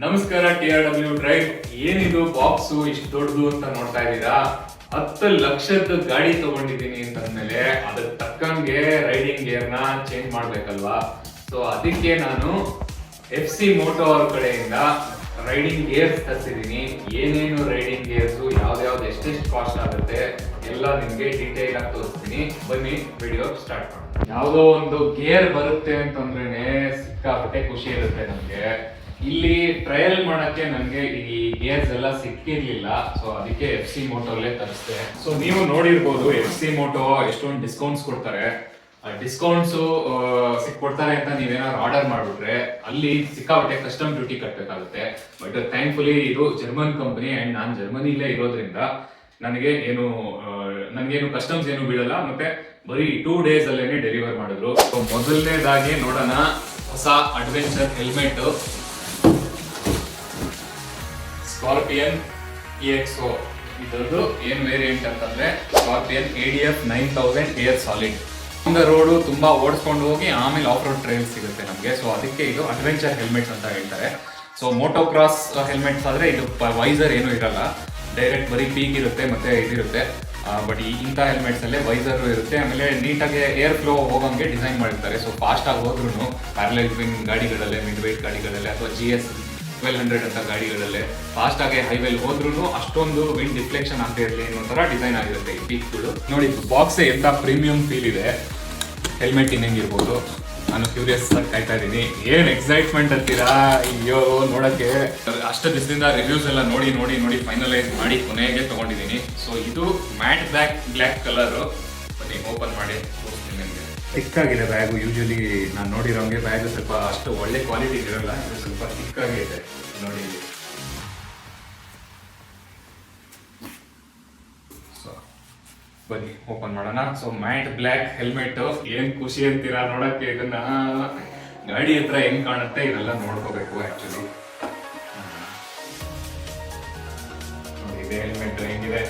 ನಮಸ್ಕಾರ TRW drive. ಏನಿದು box ಇಷ್ಟು ದೊಡ್ಡದು ಅಂತ ನೋಡ್ತಾ ಇದ್ದೀರಾ? 10 ಲಕ್ಷದ ಗಾಡಿ ತಗೊಂಡಿದ್ದೀನಿ ಅಂತಂದ್ಮೇಲೆ ಅದಕ್ಕೆ ತಕ್ಕಂಗೆ ರೈಡಿಂಗ್ ಗೇರ್ನ ಚೇಂಜ್ ಮಾಡ್ಬೇಕಲ್ವಾ? ಸೊ ಅದಕ್ಕೆ ನಾನು FC ಮೋಟೋ ಅವ್ರ ಕಡೆಯಿಂದ ರೈಡಿಂಗ್ ಗೇರ್ಸ್ ತರಿಸಿದ್ದೀನಿ. ಏನೇನು ರೈಡಿಂಗ್ ಗೇರ್ಸು, ಯಾವ್ದು ಎಷ್ಟೆಷ್ಟು ಕಾಸ್ಟ್ ಆಗುತ್ತೆ ಎಲ್ಲ ನಿಮ್ಗೆ ಡೀಟೇಲ್ ಆಗಿ ತೋರಿಸ್ತೀನಿ. ಬನ್ನಿ ವಿಡಿಯೋ ಸ್ಟಾರ್ಟ್ ಮಾಡೋಣ. ಯಾವುದೋ ಒಂದು ಗೇರ್ ಬರುತ್ತೆ ಅಂತಂದ್ರೇನೆ ಸಿಕ್ಕಾಪಟ್ಟೆ ಖುಷಿ ಇರುತ್ತೆ ನಮ್ಗೆ. ಇಲ್ಲಿ ಟ್ರಯಲ್ ಮಾಡಕ್ಕೆ ನನಗೆ ಈ ಗೇರ್ಸ್ ಎಲ್ಲ ಸಿಕ್ಕಿರ್ಲಿಲ್ಲ, ಸೊ ಅದಕ್ಕೆ FC ಮೋಟೋಲ್ಲೇ ತರಿಸ್ದೆ. ಸೊ ನೀವು ನೋಡಿರ್ಬೋದು FC ಮೋಟೋ ಎಷ್ಟೊಂದು ಡಿಸ್ಕೌಂಟ್ಸ್ ಕೊಡ್ತಾರೆ. ಡಿಸ್ಕೌಂಟ್ಸ್ ಕೊಡ್ತಾರೆ ಅಂತ ನೀವೇನಾದ್ರು ಆರ್ಡರ್ ಮಾಡ್ಬಿಟ್ರೆ ಅಲ್ಲಿ ಸಿಕ್ಕಾಪಟ್ಟೆ ಕಸ್ಟಮ್ ಡ್ಯೂಟಿ ಕಟ್ಟಬೇಕಾಗುತ್ತೆ. ಬಟ್ ಥ್ಯಾಂಕ್ಫುಲಿ ಇದು ಜರ್ಮನ್ ಕಂಪನಿ ಅಂಡ್ ನಾನು ಜರ್ಮನಿಲೇ ಇರೋದ್ರಿಂದ ನನಗೇನು ಕಸ್ಟಮ್ಸ್ ಏನು ಬೀಳಲ್ಲ. ಮತ್ತೆ ಬರೀ 2 days ಅಲ್ಲೇನೆ ಡೆಲಿವರ್ ಮಾಡಿದ್ರು. ಸೊ ಮೊದಲನೇದಾಗಿ ನೋಡೋಣ ಹೊಸ ಅಡ್ವೆಂಚರ್ ಹೆಲ್ಮೆಟ್ ಸ್ಕಾರ್ಪಿಯನ್ EXO. ಇದರದ್ದು ಏನ್ ವೇರಿಯಂಟ್ ಅಂತಂದ್ರೆ scorpion ADF 9000 air solid. Road ತುಂಬಾ ಓಡಿಸ್ಕೊಂಡು ಹೋಗಿ ಆಮೇಲೆ ಆಫ್ ರೋಡ್ ಟ್ರೈಲ್ ಸಿಗುತ್ತೆ ನಮಗೆ. ಸೊ ಅದಕ್ಕೆ ಇದು ಅಡ್ವೆಂಚರ್ ಹೆಲ್ಮೆಟ್ಸ್ ಅಂತ ಹೇಳ್ತಾರೆ. ಸೊ ಮೋಟೋ ಕ್ರಾಸ್ ಹೆಲ್ಮೆಟ್ಸ್ ಆದ್ರೆ ಇದು ವೈಸರ್ ಏನೂ ಇರಲ್ಲ, ಡೈರೆಕ್ಟ್ ಬರೀ ಪೀಕ್ ಇರುತ್ತೆ ಮತ್ತೆ ಇದಿರುತ್ತೆ. ಬಟ್ ಇಂಥ ಹೆಲ್ಮೆಟ್ಸ್ ಅಲ್ಲೇ ವೈಸರ್ ಇರುತ್ತೆ. ಆಮೇಲೆ ನೀಟಾಗಿ ಏರ್ ಫ್ಲೋ ಹೋಗಂಗೆ ಡಿಸೈನ್ ಮಾಡಿರ್ತಾರೆ. ಸೊ ಫಾಸ್ಟ್ ಆಗಿ ಹೋದ್ರೂ ಪ್ಯಾರಲಲ್ ಟ್ವಿನ್ ಗಾಡಿಗಳಲ್ಲೇ, ಮಿಡ್ ವೇಟ್ ಗಾಡಿಗಳಲ್ಲೇ ಅಥವಾ GS 1200 ಅಂತ ಗಾಡಿಗಳಲ್ಲೇ ಫಾಸ್ಟ್ ಆಗಿ ಹೈವೇಲ್ ಹೋದ್ರೂ ಅಷ್ಟೊಂದು ವಿಂಡ್ ಡಿಫ್ಲೆಕ್ಷನ್ ಆಗ್ತಾ ಇರಲಿ ಅನ್ನೋ ತರ ಡಿಸೈನ್ ಆಗಿರುತ್ತೆ ಈ ಪೀಕ್ಗಳು. ನೋಡಿ ಬಾಕ್ಸ್ ಎಂತ ಪ್ರೀಮಿಯಂ ಫೀಲ್ ಇದೆ. ಹೆಲ್ಮೆಟ್ ಇನ್ನಂಗಿರ್ಬೋದು. ನಾನು ಕ್ಯೂರಿಯಸ್ ಆಗಿ ಕಾಯ್ತಾ ಇದ್ದೀನಿ. ಏನ್ ಎಕ್ಸೈಟ್ಮೆಂಟ್ ಅಂತೀರಾ? ಅಯ್ಯೋ ನೋಡಕ್ಕೆ ಅಷ್ಟು ದಿವಸದಿಂದ ರಿವ್ಯೂಸ್ ಎಲ್ಲ ನೋಡಿ ಫೈನಲೈಸ್ ಮಾಡಿ ಕೊನೆಗೆ ತಗೊಂಡಿದ್ದೀನಿ. ಸೊ ಇದು ಮ್ಯಾಟ್ ಬ್ಲ್ಯಾಕ್ ಕಲರ್. ಬನ್ನಿ ಓಪನ್ ಮಾಡಿ ತೋರಿಸ್ತೀನಿ ನಿಮಗೆ. ಚಿಕ್ಕಾಗಿದೆ ಬ್ಯಾಗು. ಯೂಶಲಿ ನಾನು ನೋಡಿರೋಂಗೆ ಬ್ಯಾಗ್ ಸ್ವಲ್ಪ ಅಷ್ಟು ಒಳ್ಳೆ ಕ್ವಾಲಿಟಿ ಇರಲ್ಲ, ಇದು ಸ್ವಲ್ಪ ಚಿಕ್ಕಾಗಿದೆ ನೋಡಿ. ಸೊ ಬನ್ನಿ ಓಪನ್ ಮಾಡೋಣ. ಸೊ ಮ್ಯಾಟ್ ಬ್ಲ್ಯಾಕ್ ಹೆಲ್ಮೆಟ್ ಏನ್ ಖುಷಿ ಅಂತೀರಾ ನೋಡಕ್ಕೆ. ಇದನ್ನ ಗಾಡಿ ಹತ್ರ ಹೆಂಗ್ ಕಾಣುತ್ತೆ ಇದೆಲ್ಲ ನೋಡ್ಕೋಬೇಕು ಆಕ್ಚುಲಿ. ನೋಡಿ ಇದೆ ಹೆಲ್ಮೆಟ್ ಹೆಂಗಿದೆ,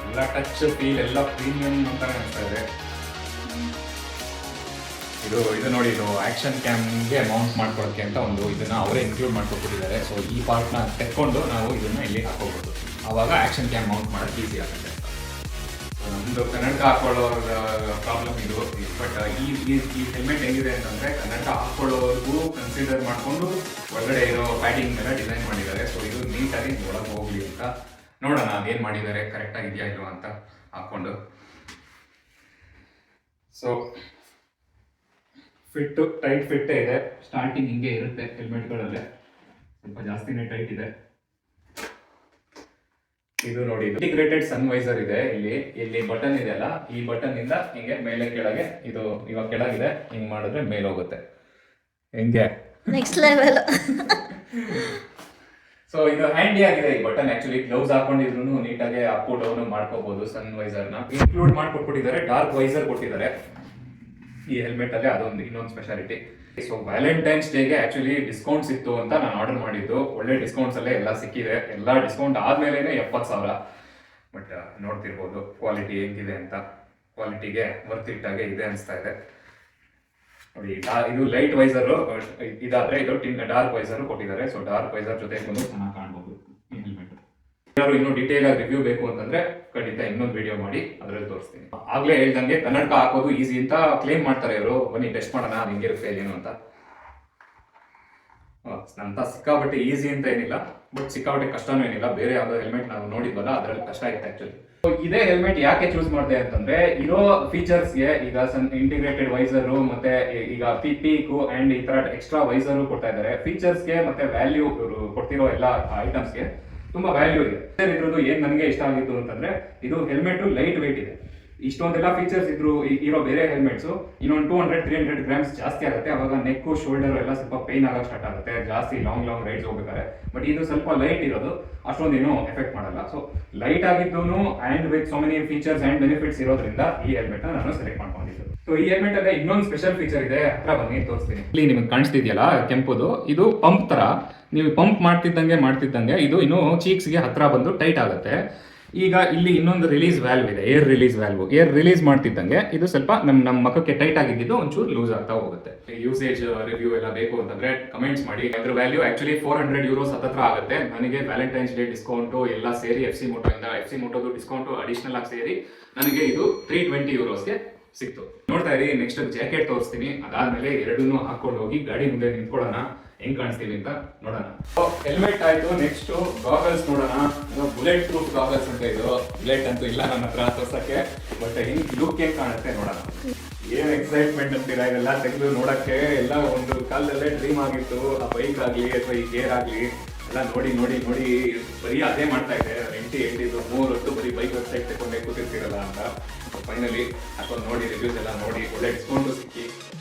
ಎಲ್ಲ ಟಚ್ ಫೀಲ್ ಎಲ್ಲ ಪ್ರೀಮಿಯಂ ಅಂತ ಅನಿಸ್ತಾ ಇದೆ. ಇದು ನೋಡಿ, ಇದು ಆಕ್ಷನ್ ಕ್ಯಾಮ್ಗೆ ಮೌಂಟ್ ಮಾಡ್ಕೊಳ್ಳೋಕೆ ಅಂತ ಒಂದು ಇದನ್ನ ಅವರೇ ಇನ್ಕ್ಲೂಡ್ ಮಾಡ್ಕೊಟ್ಟಿದ್ದಾರೆ. ಸೊ ಈ ಪಾರ್ಟ್ನ ತೆಕ್ಕೊಂಡು ನಾವು ಇದನ್ನ ಇಲ್ಲಿ ಹಾಕೋಬಹುದು. ಆವಾಗ ಆಕ್ಷನ್ ಕ್ಯಾಮ್ ಮೌಂಟ್ ಮಾಡೋಕ್ಕೆ ಈಸಿ ಆಗುತ್ತೆ. ನಮ್ದು ಕನ್ನಡಕ ಹಾಕೊಳ್ಳೋರ ಪ್ರಾಬ್ಲಮ್ ಇದು. ಬಟ್ ಈ ಹೆಲ್ಮೆಟ್ ಹೆಂಗಿದೆ ಅಂತಂದ್ರೆ ಕನ್ನಡಕ ಹಾಕೊಳ್ಳೋರ್ಗೂ ಕನ್ಸಿಡರ್ ಮಾಡಿಕೊಂಡು ಒಳಗಡೆ ಇರೋ ಪ್ಯಾಡಿಂಗ್ ಮೇಲೆ ಡಿಸೈನ್ ಮಾಡಿದ್ದಾರೆ. ಸೊ ಇದು ನೀಟಾಗಿ ಒಳಗೆ ಹೋಗ್ಲಿ ಅಂತ ನೋಡೋಣ ಅದೇನು ಮಾಡಿದ್ದಾರೆ, ಕರೆಕ್ಟ್ ಆಗಿದೆಯಾ ಇಲ್ವಾ ಅಂತ ಹಾಕೊಂಡು. ಸೊ ಟೈಟ್ ಫಿಟ್ಟೇ ಇದೆ. ಸ್ಟಾರ್ಟಿಂಗ್ ಹಿಂಗೆ ಇರುತ್ತೆ ಹೆಲ್ಮೆಟ್ಗಳಲ್ಲೇ, ಸ್ವಲ್ಪ ಜಾಸ್ತಿನೇ ಟೈಟ್ ಇದೆ. ಇದು ನೋಡಿ, ಇದು ಇಂಟಿಗ್ರೇಟೆಡ್ ಸನ್ ವೈಸರ್ ಇದೆ. ಇಲ್ಲಿ ಬಟನ್ ಇದೆಯಲ್ಲ, ಈ ಬಟನ್ ಇಂದ ಹಿಂಗೆ ಮೇಲೆ ಕೆಳಗೆ, ಇದು ಇವಾಗ ಕೆಳಗಿದೆ, ಹಿಂಗ್ ಮಾಡಿದ್ರೆ ಮೇಲೆ ಹೋಗುತ್ತೆ. ಹೆಂಗೆ ನೆಕ್ಸ್ಟ್ ಲೆವೆಲ್. ಸೊ ಇದು ಹ್ಯಾಂಡಿ ಆಗಿದೆ ಈ ಬಟನ್. ಆಕ್ಚುಲಿ ಗ್ಲೌಸ್ ಹಾಕೊಂಡಿದ್ರು ನೀಟಾಗಿ ಅಪ್ ಡೌನ್ ಮಾಡ್ಕೋಬಹುದು. ಸನ್ ವೈಸರ್ ನ ಇನ್ಕ್ಲೂಡ್ ಮಾಡ್ಕೊಟ್ಬಿಟ್ಟಿದ್ದಾರೆ. ಡಾರ್ಕ್ ವೈಸರ್ ಕೊಟ್ಟಿದ್ದಾರೆ ಈ ಹೆಲ್ಮೆಟ್ ಅಲ್ಲಿ, ಅದೊಂದು ಇನ್ನೊಂದು ಸ್ಪೆಷಾಲಿಟಿ. ಸೊ ವ್ಯಾಲೆಂಟೈನ್ಸ್ ಡೇಗೆ ಆಕ್ಚುಲಿ ಡಿಸ್ಕೌಂಟ್ಸ್ ಇತ್ತು ಅಂತ ನಾನು ಆರ್ಡರ್ ಮಾಡಿದ್ದು. ಒಳ್ಳೆ ಡಿಸ್ಕೌಂಟ್ಸ್ ಅಲ್ಲೇ ಎಲ್ಲ ಸಿಕ್ಕಿದೆ. ಎಲ್ಲ ಡಿಸ್ಕೌಂಟ್ ಆದ್ಮೇಲೆ 70,000. ಬಟ್ ನೋಡ್ತಿರ್ಬೋದು ಕ್ವಾಲಿಟಿ ಹೆಂಗಿದೆ ಅಂತ. ಕ್ವಾಲಿಟಿಗೆ ವರ್ತ್ ಇಟ್ ಆಗಿ ಇದೆ ಅನಿಸ್ತಾ ಇದೆ ನೋಡಿ. ಇದು ಲೈಟ್ ವೈಸರ್ ಇದಾದ್ರೆ ಇದು ಡಾರ್ಕ್ ವೈಸರ್ ಕೊಟ್ಟಿದ್ದಾರೆ. ಸೊ ಡಾರ್ಕ್ ವೈಸರ್ ಜೊತೆ ಚೆನ್ನಾಗಿ ಕಾಣಬಹುದು ಈ ಹೆಲ್ಮೆಟ್. ಯಾರು ಇನ್ನೂ ಡೀಟೇಲ್ ಆಗಿ ರಿವ್ಯೂ ಬೇಕು ಅಂತಂದ್ರೆ ಖಂಡಿತ ಇನ್ನೊಂದು ವಿಡಿಯೋ ಮಾಡಿ ಅದರಲ್ಲಿ ತೋರಿಸ್ತೀನಿ. ಆಗ್ಲೇ ಹೇಳ್ದಂಗೆ ಕನ್ನಡಕ ಹಾಕೋದು ಈಸಿ ಅಂತ ಕ್ಲೇಮ್ ಮಾಡ್ತಾರೆ ಇವರು. ಬನ್ನಿ ಟೆಸ್ಟ್ ಮಾಡೋಣ ಅದು ಹೆಂಗಿರುತ್ತೆ ಏನು ಅಂತ. ಅಂತ ಸಿಕ್ಕಾಪಟ್ಟೆ ಈಸಿ ಅಂತ ಏನಿಲ್ಲ, ಬಟ್ ಸಿಕ್ಕಾಪಟ್ಟೆ ಕಷ್ಟನೂ ಏನಿಲ್ಲ. ಬೇರೆ ಯಾವ್ದೋ ಹೆಲ್ಮೆಟ್ ನಾವು ನೋಡಿದ್ವಲ್ಲ ಅದರಲ್ಲಿ ಕಷ್ಟ ಆಯ್ತು ಆಕ್ಚುಲಿ. ಇದೇ ಹೆಲ್ಮೆಟ್ ಯಾಕೆ ಚೂಸ್ ಮಾಡಿದೆ ಅಂತಂದ್ರೆ ಇರೋ ಫೀಚರ್ಸ್ಗೆ ಈಗ ಇಂಟಿಗ್ರೇಟೆಡ್ ವೈಸರು ಮತ್ತೆ ಈಗ ಪೀಕು ಅಂಡ್ ಈ ತರ ಎಕ್ಸ್ಟ್ರಾ ವೈಸರು ಕೊಡ್ತಾ ಇದ್ದಾರೆ. ಫೀಚರ್ಸ್ಗೆ ಮತ್ತೆ ವ್ಯಾಲ್ಯೂ ಇವರು ಕೊಡ್ತಿರೋ ಎಲ್ಲ ಐಟಮ್ಸ್ಗೆ ತುಂಬಾ ವ್ಯಾಲ್ಯೂ ಇದೆ. ಇದ್ರದ್ದು ಏನ್ ನನಗೆ ಇಷ್ಟ ಆಗಿತ್ತು ಅಂತಂದ್ರೆ ಇದು ಹೆಲ್ಮೆಟ್ ಲೈಟ್ ವೇಟ್ ಇದೆ. ಇಷ್ಟೊಂದೆಲ್ಲ ಫೀಚರ್ಸ್ ಇರೋ ಬೇರೆ ಹೆಲ್ಮೆಟ್ಸ್ ಇನ್ನೊಂದು 200-300 ಗ್ರಾಮ್ಸ್ ಜಾಸ್ತಿ ಆಗುತ್ತೆ. ಅವಾಗ ನೆಕ್ ಶೋಲ್ಡರ್ ಎಲ್ಲ ಸ್ವಲ್ಪ ಪೈನ್ ಆಗಕ್ಕೆ ಸ್ಟಾರ್ಟ್ ಆಗುತ್ತೆ ಜಾಸ್ತಿ ಲಾಂಗ್ ರೈಡ್ಸ್ ಹೋಗ್ಬೇಕಾದ್ರೆ. ಬಟ್ ಇದು ಸ್ವಲ್ಪ ಲೈಟ್ ಇರೋದು ಅಷ್ಟೊಂದೇನು ಎಫೆಕ್ಟ್ ಮಾಡಲ್ಲ. ಸೊ ಲೈಟ್ ಆಗಿದ್ದು and with so many features and benefits ಇರೋದ್ರಿಂದ ಈ ಹೆಲ್ಮೆಟ್ ನಾನು ಸೆಲೆಕ್ಟ್ ಮಾಡ್ಕೊಂಡಿದ್ದು. ಸೊ ಈ ಹೆಲ್ಮೆಟ್ ಅಲ್ಲಿ ಇನ್ನೊಂದು ಸ್ಪೆಷಲ್ ಫೀಚರ್ ಇದೆ, ಹತ್ರ ಬನ್ನಿ ತೋರಿಸ್ತೀನಿ. ಇಲ್ಲಿ ನಿಮಗೆ ಕಾಣಿಸ್ತಿದೆಯಲ್ಲ ಕೆಂಪುದು, ಇದು ಪಂಪ್ ತರ. ನೀವು ಪಂಪ್ ಮಾಡ್ತಿದ್ದಂಗೆ ಇದು ಇನ್ನು ಚೀಕ್ಸ್ಗೆ ಹತ್ರ ಬಂದು ಟೈಟ್ ಆಗುತ್ತೆ. ಈಗ ಇಲ್ಲಿ ಇನ್ನೊಂದು ರಿಲೀಸ್ ವ್ಯಾಲ್ವ್ ಇದೆ, air release valve. Air release ಮಾಡ್ತಿದ್ದಂಗೆ ಇದು ಸ್ವಲ್ಪ ನಮ್ಮ ಮಕ್ಕಕ್ಕೆ ಟೈಟ್ ಆಗಿದ್ದು ಒಂಚೂರು ಲೂಸ್ ಆಗ್ತಾ ಹೋಗುತ್ತೆ. ಯೂಸೇಜ್ ರಿವ್ಯೂ ಎಲ್ಲ ಬೇಕು ಅಂತಂದ್ರೆ ಕಮೆಂಟ್ಸ್ ಮಾಡಿ. ಅದ್ರ ವ್ಯಾಲ್ಯೂ ಆಕ್ಚುಲಿ €400 ಹತ್ರ ಆಗುತ್ತೆ. ನನಗೆ ವ್ಯಾಲೆಂಟೈನ್ಸ್ ಡೇ ಡಿಸ್ಕೌಂಟು ಎಲ್ಲ ಸೇರಿ FC ಮೋಟೋದು ಡಿಸ್ಕೌಂಟು ಅಡಿಷನಲ್ ಆಗಿ ಸೇರಿ ನನಗೆ ಇದು €320ಗೆ ಸಿಕ್ತು. ನೋಡ್ತಾ ಇರಿ, ನೆಕ್ಸ್ಟ್ ಜಾಕೆಟ್ ತೋರಿಸ್ತೀನಿ. ಅದಾದ್ಮೇಲೆ ಎರಡನ್ನೂ ಹಾಕೊಂಡು ಹೋಗಿ ಗಾಡಿ ಮುಂದೆ ನಿಂತ್ಕೊಳ್ಳೋಣ, ಹೆಂಗ್ ಕಾಣಿಸ್ತೀವಿ ಅಂತ ನೋಡೋಣ. ಹೆಲ್ಮೆಟ್ ಆಯ್ತು, ನೆಕ್ಸ್ಟ್ ಗಾಗಲ್ಸ್ ನೋಡೋಣ. ಬುಲೆಟ್ ಪ್ರೂಫ್ ಗಾಗಲ್ಸ್ ಅಂತ ಇದು. ಬುಲೆಟ್ ಅಂತೂ ಇಲ್ಲ ನನ್ನ ಹತ್ರ ತೋರ್ಸಕ್ಕೆ, ಬಟ್ ಹಿಂಗ್ ಲುಕ್ ಹೆಂಗ್ ಕಾಣುತ್ತೆ ನೋಡೋಣ. ಏನ್ ಎಕ್ಸೈಟ್ಮೆಂಟ್ ಅಂತೀರಾ ಇದೆಲ್ಲ ತೆಗೆದು ನೋಡಕ್ಕೆ. ಎಲ್ಲ ಒಂದು ಕಾಲದಲ್ಲೇ ಡ್ರೀಮ್ ಆಗಿತ್ತು, ಆ ಬೈಕ್ ಆಗ್ಲಿ ಅಥವಾ ಈ ಗೇರ್ ಆಗ್ಲಿ ಎಲ್ಲ ನೋಡಿ ನೋಡಿ ನೋಡಿ ಬರೀ ಅದೇ ಮಾಡ್ತಾ ಇದೆ. 3 ಹೊತ್ತು ಬರೀ ಬೈಕ್ ವೆಬ್ಸೈಟ್ ತಗೊಂಡೇ ಕೂತಿರ್ತೀರಲ್ಲ ಅಂತ ಫೈನಲಿ ಹಾಕೊಂಡು ನೋಡಿ, ರಿವ್ಯೂಸ್ ಎಲ್ಲ ನೋಡಿ, ಒಳ್ಳೆ ಡಿಸ್ಕೌಂಟು ಸಿಕ್ಕಿ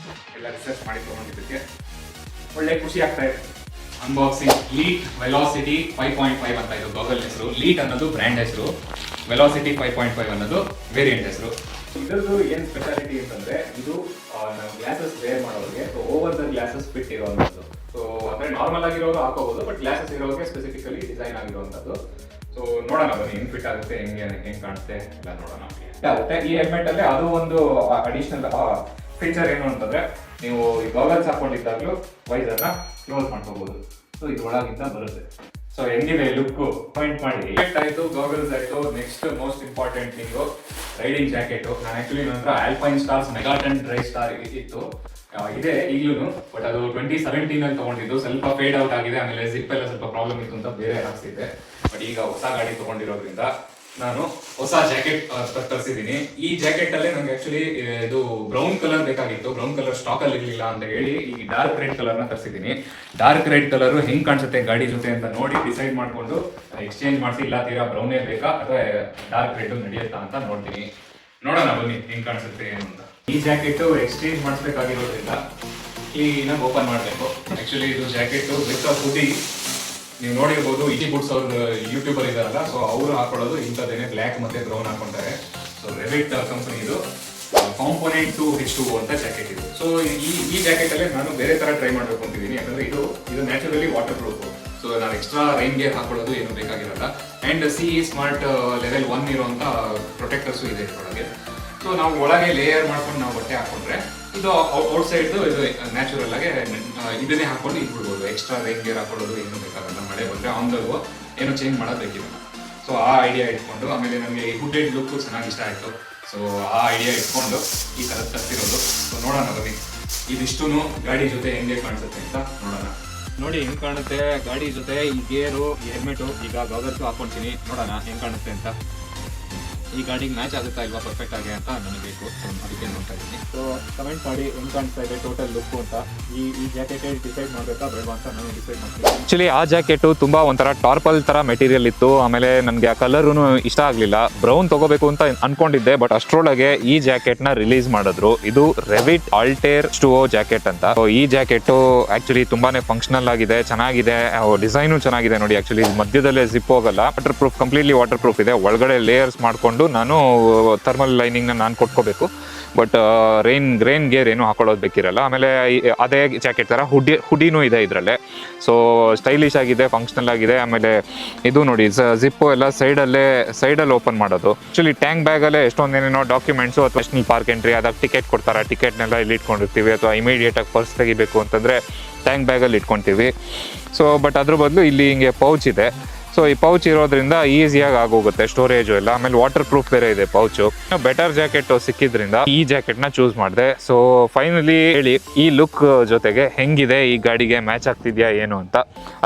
ಎಲ್ಲ ರಿಸರ್ಚ್ ಮಾಡಿ ತೊಗೊಂಡಿದ್ದಕ್ಕೆ ಒಳ್ಳೆ ಖುಷಿ ಆಗ್ತಾ ಇದೆ. ಅನ್ಬಾಕ್ಸಿಂಗ್ ಲೀಟ್ ವೆಲಾಸಿಟಿ 5.5 ಅಂತ ಇದು ಗಾಗಲ್ ಹೆಸರು. ಲೀಟ್ ಅನ್ನೋದು ಬ್ರ್ಯಾಂಡ್ ಹೆಸರು, ವೆಲಾಸಿಟಿ 5.5 ಅನ್ನೋದು ವೇರಿಯಂಟ್ ಹೆಸರು. ಇದರದ್ದು ಏನು ಸ್ಪೆಷಾಲಿಟಿ ಅಂತಂದ್ರೆ ಇದು ನಾವು ಗ್ಲಾಸಸ್ ವೇರ್ ಮಾಡೋರಿಗೆ ಓವರ್ ದ ಗ್ಲಾಸಸ್ ಫಿಟ್ ಇರೋವಂಥದ್ದು. ಸೊ ಅಂದ್ರೆ ನಾರ್ಮಲ್ ಆಗಿರೋರು ಹಾಕೋಬಹುದು, ಬಟ್ ಗ್ಲಾಸಸ್ ಇರೋರಿಗೆ ಸ್ಪೆಸಿಫಿಕಲಿ ಡಿಸೈನ್ ಆಗಿರುವಂಥದ್ದು. ಸೊ ನೋಡೋಣ ಬನ್ನಿ ಹೆಂಗ್ ಫಿಟ್ ಆಗುತ್ತೆ, ಹೆಂಗ್ ಕಾಣುತ್ತೆ ಎಲ್ಲ ನೋಡೋಣ. ಆಗುತ್ತೆ ಈ ಹೆಲ್ಮೆಟ್ ಅಲ್ಲಿ ಅದು ಒಂದು ಅಡಿಷನಲ್ ಫೀಚರ್ ಏನು ಅಂತಂದ್ರೆ, ನೀವು ಈ ಗಾಗಲ್ಸ್ ಹಾಕೊಂಡಿದ್ದಾಗಲೂ ವೈಸರ್ನ ಕ್ಲೋಸ್ ಮಾಡ್ಕೋಬಹುದು. ಸೊ ಇದು ಒಳಗಿಂದ ಬರುತ್ತೆ. ಸೊ ಹೆಂಗಿದೆ ಲುಕ್ ಪಾಯಿಂಟ್ ಮಾಡಿ. ಹೆಲ್ಮೆಟ್ ಆಯ್ತು, ಗಾಗಲ್ಸ್ ಆಯ್ತು, next most important thing riding jacket. ನಾನು ಆಕ್ಚುಲಿ ನನ್ನ ಹತ್ರ ಆಲ್ಪೈನ್ ಸ್ಟಾರ್ಸ್ ಮೆಗಾಟನ್ ಡ್ರೈ ಸ್ಟಾರ್ ಇತ್ತು, ಇದೆ ಈಗಲೂ, ಬಟ್ ಅದು 2017 ಅಲ್ಲಿ ತಗೊಂಡಿದ್ದು. ಸ್ವಲ್ಪ ಫೇಡ್ ಔಟ್ ಆಗಿದೆ, ಆಮೇಲೆ ಜಿಪ್ ಎಲ್ಲ ಸ್ವಲ್ಪ ಪ್ರಾಬ್ಲಮ್ ಇತ್ತು ಅಂತ ಬೇರೆ ಹಾಕ್ಸಿದ್ದೆ. ಬಟ್ ಈಗ ಹೊಸ ಗಾಡಿ ತಗೊಂಡಿರೋದ್ರಿಂದ ನಾನು ಹೊಸ ಜಾಕೆಟ್ ತರಿಸಿದ್ದೀನಿ. ಈ ಜಾಕೆಟ್ ಅಲ್ಲೇ ನಂಗೆ ಆಕ್ಚುಲಿ ಇದು ಬ್ರೌನ್ ಕಲರ್ ಬೇಕಾಗಿತ್ತು, ಬ್ರೌನ್ ಕಲರ್ ಸ್ಟಾಕ್ ಅಲ್ಲಿ ಇರಲಿಲ್ಲ ಅಂತ ಹೇಳಿ ಈ ಡಾರ್ಕ್ ರೆಡ್ ಕಲರ್ ನ ತರಿಸಿದ್ದೀನಿ. ಡಾರ್ಕ್ ರೆಡ್ ಕಲರ್ ಹೆಂಗ್ ಕಾಣಿಸುತ್ತೆ ಗಾಡಿ ಜೊತೆ ಅಂತ ನೋಡಿ ಡಿಸೈಡ್ ಮಾಡ್ಕೊಂಡು ಎಕ್ಸ್ಚೇಂಜ್ ಮಾಡಿಸಿ, ಇಲ್ಲ ತೀರಾ ಬ್ರೌನೇ ಬೇಕಾ ಅಥವಾ ಡಾರ್ಕ್ ರೆಡ್ ನಡೆಯುತ್ತಾ ಅಂತ ನೋಡ್ತೀನಿ. ನೋಡೋಣ ಬನ್ನಿ ಹೆಂಗ್ ಕಾಣಿಸುತ್ತೆ ಏನು ಅಂತ. ಈ ಜಾಕೆಟ್ ಎಕ್ಸ್ಚೇಂಜ್ ಮಾಡಿಸ್ಬೇಕಾಗಿರೋದ್ರಿಂದ ಕ್ಲೀನಾಗಿ ಓಪನ್ ಮಾಡಬೇಕು. ಆಕ್ಚುಲಿ ಇದು ಜಾಕೆಟ್ ವಿತ್ ಹುಡಿ. ನೀವು ನೋಡಿರ್ಬೋದು, ಇಟಿ ಬುಟ್ಸ್ ಅವ್ರ ಯೂಟ್ಯೂಬರ್ ಇದಾರಲ್ಲ, ಸೊ ಅವರು ಹಾಕೊಳ್ಳೋದು ಇಂಥದ್ದೇನೆ ಬ್ಲ್ಯಾಕ್ ಮತ್ತೆ ಬ್ರೌನ್ ಹಾಕೊಂತಾರೆ. ಸೊ ರೆವಿಟ್ ಕಂಪನಿ ಇದು ಕಾಂಪೋನೆಂಟ್ 2H2O ಅಂತ ಜಾಕೆಟ್ ಇದು. ಸೊ ಈ ಜಾಕೆಟ್ ಅಲ್ಲೇ ನಾನು ಬೇರೆ ತರ ಟ್ರೈ ಮಾಡಬೇಕು ಅಂತಿದ್ದೀನಿ, ಯಾಕಂದ್ರೆ ಇದು ನ್ಯಾಚುರಲಿ ವಾಟರ್ ಪ್ರೂಫ್. ಸೊ ನಾನು ಎಕ್ಸ್ಟ್ರಾ ರೈನ್ ಗೇರ್ ಹಾಕೊಳ್ಳೋದು ಏನು ಬೇಕಾಗಿರಲ್ಲ. ಅಂಡ್ CE ಸ್ಮಾರ್ಟ್ ಲೆವೆಲ್ 1 ಇರುವಂತ ಪ್ರೊಟೆಕ್ಟರ್ಸು ಇದೆ ಇದರೊಳಗೆ. ಸೊ ನಾವು ಒಳಗೆ ಲೇಯರ್ ಮಾಡ್ಕೊಂಡು ನಾವು ಬಟ್ಟೆ ಹಾಕೊಂಡ್ರೆ ಇದು ಔಟ್ ಸೈಡ್ ಇದು ನ್ಯಾಚುರಲ್ ಆಗಿ ಇದನ್ನೇ ಹಾಕೊಂಡು ಇಟ್ಬಿಡ್ಬೋದು. ಎಕ್ಸ್ಟ್ರಾ ರೈನ್ ಗೇರ್ ಹಾಕೊಳ್ಳೋದು ಏನು ಬೇಕಾಗಲ್ಲ. ಮಳೆ ಬಂದರೆ ಆನ್ ದ ಗೋ ಏನು ಚೇಂಜ್ ಮಾಡೋದು ಬೇಕಿಲ್ಲ. ಸೊ ಆ ಐಡಿಯಾ ಇಟ್ಕೊಂಡು, ಆಮೇಲೆ ನನಗೆ ಈ ಹುಡ್ಡೆಡ್ ಲುಕ್ಕು ಚೆನ್ನಾಗಿ ಇಷ್ಟ ಆಯಿತು. ಸೊ ಆ ಐಡಿಯಾ ಇಟ್ಕೊಂಡು ಈ ಥರ ತರ್ತಿರೋದು. ಸೊ ನೋಡೋಣ ಬನ್ನಿ ಇದಿಷ್ಟು ಗಾಡಿ ಜೊತೆ ಹೆಂಗೆ ಕಾಣಿಸುತ್ತೆ ಅಂತ ನೋಡೋಣ. ನೋಡಿ ಹೆಂಗೆ ಕಾಣುತ್ತೆ ಗಾಡಿ ಜೊತೆ ಈ ಗೇರು, ಈ ಹೆಲ್ಮೆಟು. ಈಗ ಗಾಗಲ್ಸು ಹಾಕೊಳ್ತೀನಿ, ನೋಡೋಣ ಹೆಂಗೆ ಕಾಣುತ್ತೆ ಅಂತ. ಈ ಗಾಡಿಗೆ ಮ್ಯಾಚ್ ಆಗುತ್ತಾ ಇಲ್ವಾ ಪರ್ಫೆಕ್ಟ್ ಆಗಿ ಅಂತ ನನಗೆ ಬೇಕು. ಸೊ ಅದಕ್ಕೆ ನೋಡ್ತಾ ಇದ್ದೀನಿ. ಸೊ ಕಮೆಂಟ್ ಮಾಡಿ ಹೆಂಗೆ ಕಾಣಿಸ್ತಾ ಇದೆ ಟೋಟಲ್ ಲುಕ್ ಅಂತ. ಈ ಜಾಕೆಟ್ ಡಿಸೈಡ್ ಮಾಡಬೇಕಾ ಬೇಡವಾ ಅಂತ ನಾನು ಡಿಸೈಡ್ ಮಾಡ್ತೀನಿ. ಆ್ಯಕ್ಚುಲಿ ಆ ಜಾಕೆಟು ತುಂಬ ಒಂಥರ ಟಾರ್ಪಲ್ ಥರ ಮೆಟೀರಿಯಲ್ ಇತ್ತು. ಆಮೇಲೆ ನನಗೆ ಆ ಕಲರೂ ಇಷ್ಟ ಆಗಲಿಲ್ಲ. ಬ್ರೌನ್ ತೊಗೋಬೇಕು ಅಂತ ಅನ್ಕೊಂಡಿದ್ದೆ, ಬಟ್ ಅಷ್ಟರೊಳಗೆ ಈ ಜಾಕೆಟ್ನ ರಿಲೀಸ್ ಮಾಡಿದ್ರು. ಇದು ರೆವಿಟ್ ಆಲ್ಟೇರ್ H2O ಜಾಕೆಟ್ ಅಂತ. ಸೊ ಈ ಜಾಕೆಟು ಆ್ಯಕ್ಚುಲಿ ತುಂಬಾನೇ ಫಂಕ್ಷನಲ್ ಆಗಿದೆ, ಚೆನ್ನಾಗಿದೆ, ಡಿಸೈನು ಚೆನ್ನಾಗಿದೆ. ನೋಡಿ ಆ್ಯಕ್ಚುಲಿ ಮಧ್ಯದಲ್ಲೇ ಜಿಪ್ ಹೋಗಲ್ಲ, water proof, completely water proof ಇದೆ. ಒಳಗಡೆ ಲೇಯರ್ಸ್ ಮಾಡಿಕೊಂಡು ನಾನು ಥರ್ಮಲ್ ಲೈನಿಂಗ್ನ ನಾನು ಕೊಟ್ಕೋಬೇಕು, ಬಟ್ ರೈನ್ ಗೇರ್ ಏನು ಹಾಕೊಳ್ಳೋದು ಬೇಕಿರಲ್ಲ. ಆಮೇಲೆ ಅದೇ ಜಾಕೆಟ್ ಥರ ಹುಡಿನೂ ಇದೆ ಇದರಲ್ಲೇ. ಸೊ ಸ್ಟೈಲಿಶ್ ಆಗಿದೆ, ಫಂಕ್ಷನಲ್ ಆಗಿದೆ. ಆಮೇಲೆ ಇದು ನೋಡಿ ಜಿಪ್ಪು ಎಲ್ಲ ಸೈಡಲ್ಲಿ ಓಪನ್ ಮಾಡೋದು. ಆ್ಯಕ್ಚುಲಿ ಟ್ಯಾಂಕ್ ಬ್ಯಾಗಲ್ಲೇ ಎಷ್ಟೊಂದೇನೇನೋ ಡಾಕ್ಯುಮೆಂಟ್ಸು ಅಥವಾ ನ್ಯಾಷನಲ್ ಪಾರ್ಕ್ ಎಂಟ್ರಿ ಅದಕ್ಕೆ ಟಿಕೆಟ್ ಕೊಡ್ತಾರೆ, ಟಿಕೆಟ್ನೆಲ್ಲ ಇಲ್ಲಿ ಇಟ್ಕೊಂಡಿರ್ತೀವಿ. ಅಥವಾ ಇಮಿಡಿಯೇಟಾಗಿ ಪರ್ಸ್ ತೆಗಿಬೇಕು ಅಂತಂದರೆ ಟ್ಯಾಂಕ್ ಬ್ಯಾಗಲ್ಲಿ ಇಟ್ಕೊತೀವಿ. ಸೊ ಬಟ್ ಅದ್ರ ಬದಲು ಇಲ್ಲಿ ಹಿಂಗೆ ಪೌಚ್ ಇದೆ. ಸೊ ಈ ಪೌಚ್ ಇರೋದ್ರಿಂದ ಈಸಿಯಾಗಿ ಆಗೋಗುತ್ತೆ ಸ್ಟೋರೇಜು ಎಲ್ಲ. ಆಮೇಲೆ ವಾಟರ್ ಪ್ರೂಫ್ ಬೇರೆ ಇದೆ ಪೌಚು. ಬೆಟರ್ ಜಾಕೆಟ್ ಸಿಕ್ಕಿದ್ರಿಂದ ಈ ಜಾಕೆಟ್ನ ಚೂಸ್ ಮಾಡಿದೆ. ಸೊ ಫೈನಲಿ ಹೇಳಿ ಈ ಲುಕ್ ಜೊತೆಗೆ ಹೆಂಗಿದೆ, ಈ ಗಾಡಿಗೆ ಮ್ಯಾಚ್ ಆಗ್ತಿದ್ಯಾ ಏನು ಅಂತ,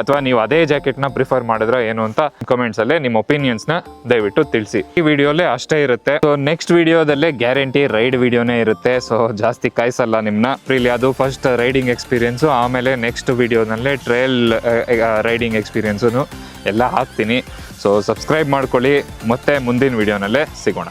ಅಥವಾ ನೀವು ಅದೇ ಜಾಕೆಟ್ನ ಪ್ರಿಫರ್ ಮಾಡಿದ್ರೆ ಏನು ಅಂತ ಕಮೆಂಟ್ಸಲ್ಲೇ ನಿಮ್ಮ ಒಪಿನಿಯನ್ಸ್ನ ದಯವಿಟ್ಟು ತಿಳಿಸಿ. ಈ ವಿಡಿಯೋಲ್ಲೇ ಅಷ್ಟೇ ಇರುತ್ತೆ. ಸೊ ನೆಕ್ಸ್ಟ್ ವಿಡಿಯೋದಲ್ಲೇ ಗ್ಯಾರಂಟಿ ರೈಡ್ ವಿಡಿಯೋನೇ ಇರುತ್ತೆ. ಸೊ ಜಾಸ್ತಿ ಕಾಯಿಸಲ್ಲ ನಿಮ್ಮನ್ನ. ಇಲ್ಲಿ ಅದು ಫಸ್ಟ್ ರೈಡಿಂಗ್ ಎಕ್ಸ್ಪೀರಿಯನ್ಸು, ಆಮೇಲೆ ನೆಕ್ಸ್ಟ್ ವಿಡಿಯೋನಲ್ಲೇ ಟ್ರಯಲ್ ರೈಡಿಂಗ್ ಎಕ್ಸ್ಪೀರಿಯನ್ಸು ಎಲ್ಲ ಹಾಕ್ತೀನಿ. ಸೊ ಸಬ್ಸ್ಕ್ರೈಬ್ ಮಾಡ್ಕೊಳ್ಳಿ, ಮತ್ತೆ ಮುಂದಿನ ವಿಡಿಯೋನಲ್ಲೇ ಸಿಗೋಣ.